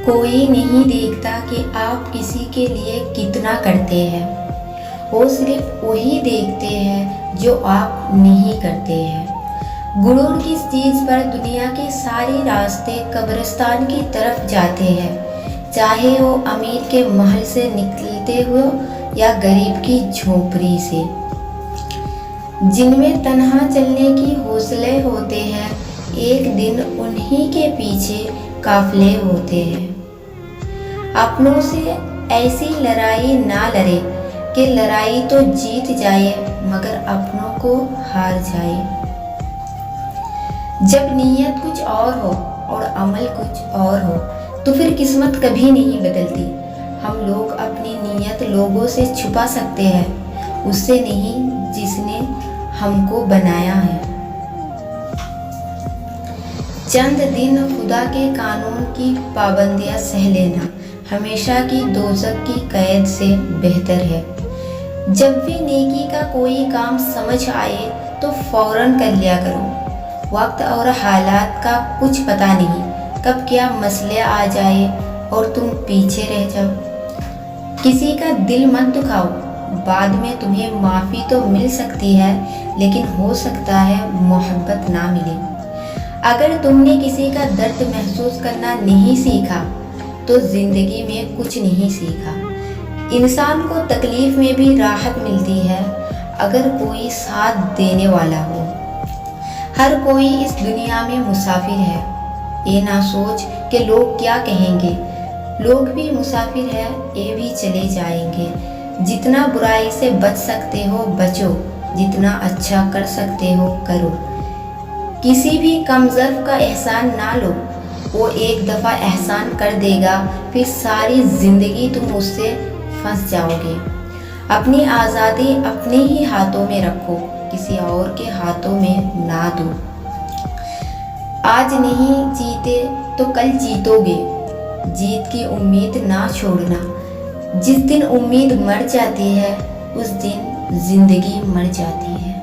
کوئی نہیں دیکھتا کہ آپ کسی کے لیے کتنا کرتے ہیں، وہ صرف وہی دیکھتے ہیں جو آپ نہیں کرتے ہیں۔ غرور کس چیز پر دنیا کے سارے راستے قبرستان کی طرف جاتے ہیں، چاہے وہ امیر کے محل سے نکلتے ہو یا غریب کی جھونپڑی سے۔ جن میں تنہا چلنے کی حوصلے ہوتے ہیں، ایک دن انہی کے پیچھے قافلے ہوتے ہیں۔ اپنوں سے ایسی لڑائی نہ لڑے کہ لڑائی تو جیت جائے مگر اپنوں کو ہار جائے۔ جب نیت کچھ اور ہو اور عمل کچھ اور ہو تو پھر قسمت کبھی نہیں بدلتی۔ ہم لوگ اپنی نیت لوگوں سے چھپا سکتے ہیں، اس سے نہیں جس نے ہم کو بنایا ہے۔ چند دن خدا کے قانون کی پابندیاں سہ لینا ہمیشہ کی دوزخ کی قید سے بہتر ہے۔ جب بھی نیکی کا کوئی کام سمجھ آئے تو فوراً کر لیا کرو۔ وقت اور حالات کا کچھ پتہ نہیں، کب کیا مسئلہ آ جائے اور تم پیچھے رہ جاؤ۔ کسی کا دل مت دکھاؤ، بعد میں تمہیں معافی تو مل سکتی ہے لیکن ہو سکتا ہے محبت نہ ملے۔ اگر تم نے کسی کا درد محسوس کرنا نہیں سیکھا تو زندگی میں کچھ نہیں سیکھا۔ انسان کو تکلیف میں بھی راحت ملتی ہے اگر کوئی ساتھ دینے والا ہو۔ ہر کوئی اس دنیا میں مسافر ہے، یہ نہ سوچ کہ لوگ کیا کہیں گے۔ لوگ بھی مسافر ہیں، یہ بھی چلے جائیں گے۔ جتنا برائی سے بچ سکتے ہو بچو، جتنا اچھا کر سکتے ہو کرو۔ کسی بھی کم ظرف کا احسان نہ لو، وہ ایک دفعہ احسان کر دے گا پھر ساری زندگی تم اس سے پھنس جاؤ گے۔ اپنی آزادی اپنے ہی ہاتھوں میں رکھو، کسی اور کے ہاتھوں میں نہ دو۔ آج نہیں جیتے تو کل جیتو گے، جیت کی امید نہ چھوڑنا۔ جس دن امید مر جاتی ہے اس دن زندگی مر جاتی ہے۔